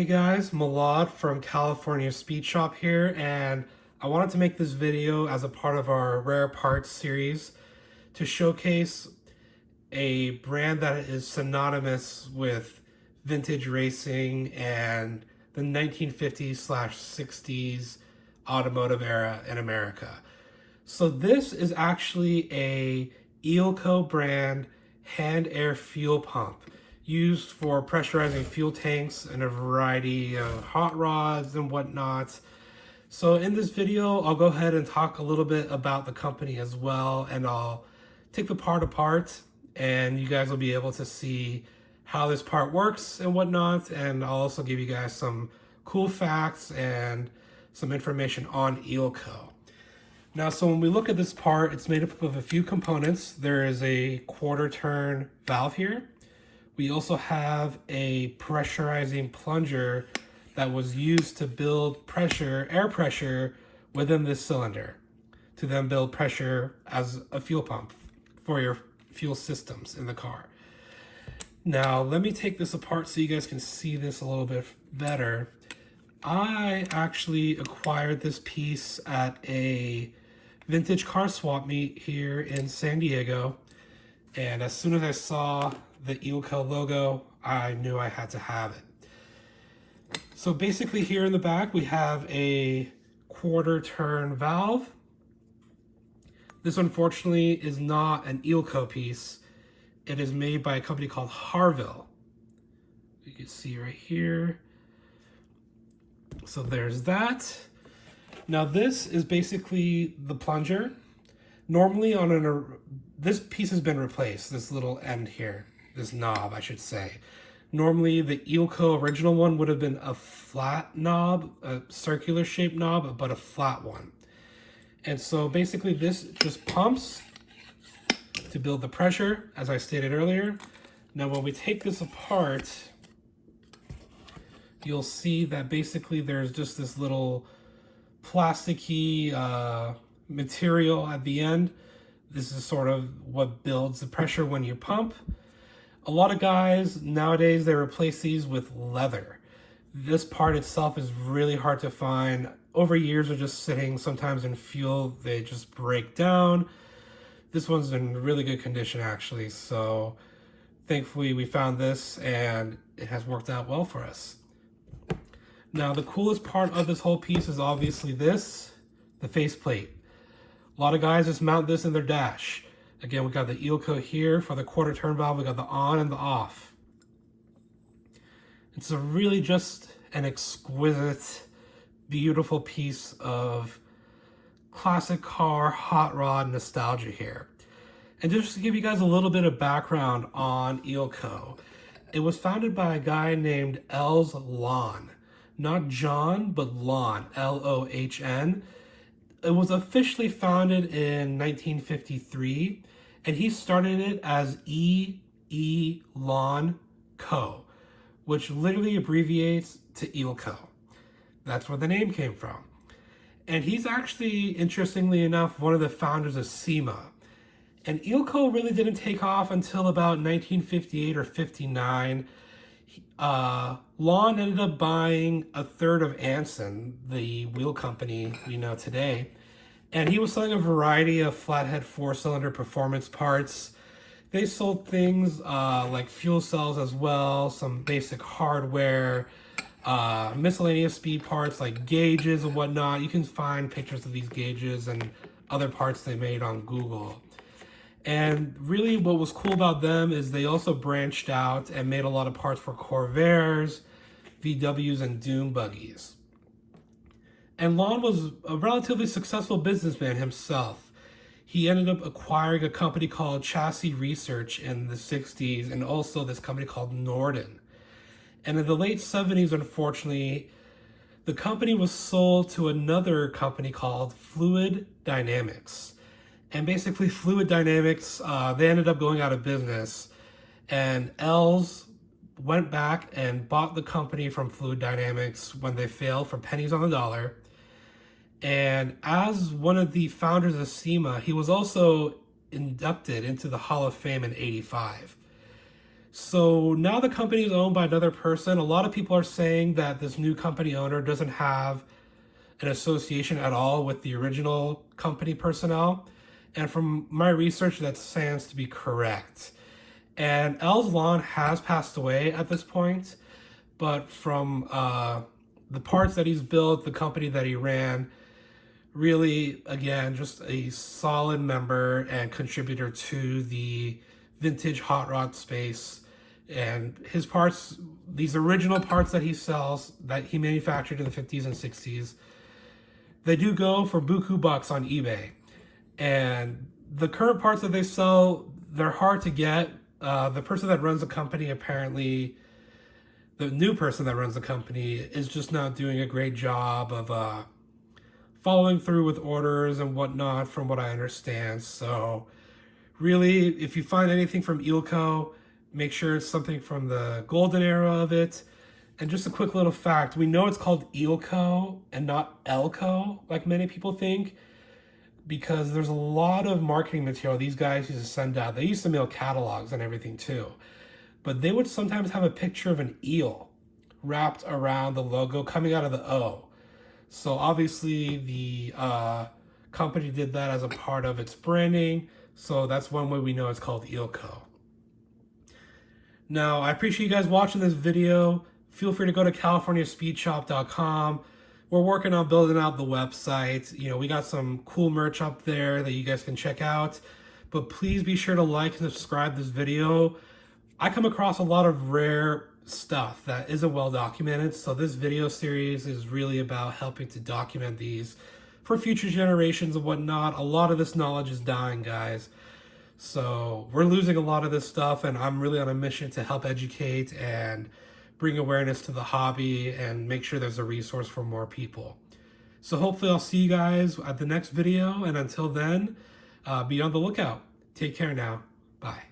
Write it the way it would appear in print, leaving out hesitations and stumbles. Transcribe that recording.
guys, Malad from California Speed Shop here, and I wanted to make this video as a part of our rare parts series to showcase a brand that is synonymous with vintage racing and the 1950s/60s automotive era in America. So this is actually a Eelco brand hand air fuel pump used for pressurizing fuel tanks and a variety of hot rods and whatnot. So in this video, I'll go ahead and talk a little bit about the company as well, and I'll take the part apart and you guys will be able to see how this part works and whatnot. And I'll also give you guys some cool facts and some information on Eelco. Now, so when we look at this part, it's made up of a few components. There is a quarter turn valve here. We also have a pressurizing plunger that was used to build pressure, air pressure within this cylinder, to then build pressure as a fuel pump for your fuel systems in the car. Now, let me take this apart so you guys can see this a little bit better. I actually acquired this piece at a vintage car swap meet here in San Diego. And as soon as I saw the Eelco logo, I knew I had to have it. So basically here in the back, we have a quarter turn valve. This unfortunately is not an Eelco piece. It is made by a company called Harville. You can see right here. So there's that. Now this is basically the plunger. Normally this piece has been replaced, this little end here, this knob I should say. Normally the Eelco original one would have been a flat knob, a circular shaped knob, but a flat one. And so basically this just pumps to build the pressure, as I stated earlier. Now when we take this apart, you'll see that basically there's just this little plasticky material at the end. This is sort of what builds the pressure when you pump. A lot of guys nowadays, they replace these with leather. This part itself is really hard to find. Over years of just sitting, sometimes in fuel, they just break down. This one's in really good condition actually, so thankfully we found this and it has worked out well for us. Now the coolest part of this whole piece is obviously this, the faceplate. A lot of guys just mount this in their dash. Again, we got the Eelco here for the quarter turn valve. We got the on and the off. It's a really just an exquisite, beautiful piece of classic car hot rod nostalgia here. And just to give you guys a little bit of background on Eelco, it was founded by a guy named Els Lohn. Not John, but Lohn, L-O-H-N. It was officially founded in 1953, and he started it as E. Lohn Co., which literally abbreviates to Eelco. That's where the name came from. And he's actually, interestingly enough, one of the founders of SEMA. And Eelco really didn't take off until about 1958 or 59. Lohn ended up buying a third of Anson, the wheel company we know today, and he was selling a variety of flathead four-cylinder performance parts. They sold things like fuel cells as well, some basic hardware, miscellaneous speed parts like gauges and whatnot. You can find pictures of these gauges and other parts they made on Google. And really what was cool about them is they also branched out and made a lot of parts for Corvairs, VWs, and dune buggies. And Lohn was a relatively successful businessman himself. He ended up acquiring a company called Chassis Research in the 60s and also this company called Norden. And in the late 70s, unfortunately, the company was sold to another company called Fluid Dynamics. And basically Fluid Dynamics, they ended up going out of business, and Els went back and bought the company from Fluid Dynamics when they failed for pennies on the dollar. And as one of the founders of SEMA, he was also inducted into the Hall of Fame in '85. So now the company is owned by another person. A lot of people are saying that this new company owner doesn't have an association at all with the original company personnel. And from my research, that stands to be correct. And El's has passed away at this point, but from the parts that he's built, the company that he ran, really, again, just a solid member and contributor to the vintage hot rod space. And his parts, these original parts that he sells, that he manufactured in the 50s and 60s, they do go for buku bucks on eBay. And the current parts that they sell, they're hard to get. The person that runs the company, apparently, the new person that runs the company, is just not doing a great job of following through with orders and whatnot, from what I understand. So really, if you find anything from Eelco, make sure it's something from the golden era of it. And just a quick little fact, we know it's called Eelco and not Eelco, like many people think, because there's a lot of marketing material these guys used to send out. They used to mail catalogs and everything too. But they would sometimes have a picture of an eel wrapped around the logo coming out of the O. So obviously the company did that as a part of its branding. So that's one way we know it's called Eelco. Now, I appreciate you guys watching this video. Feel free to go to californiaspeedshop.com. We're working on building out the website. You know, we got some cool merch up there that you guys can check out. But please be sure to like and subscribe this video. I come across a lot of rare stuff that isn't well documented, so this video series is really about helping to document these for future generations and whatnot. A lot of this knowledge is dying, guys. So we're losing a lot of this stuff, and I'm really on a mission to help educate and bring awareness to the hobby and make sure there's a resource for more people. So hopefully I'll see you guys at the next video, and until then, be on the lookout. Take care now. Bye.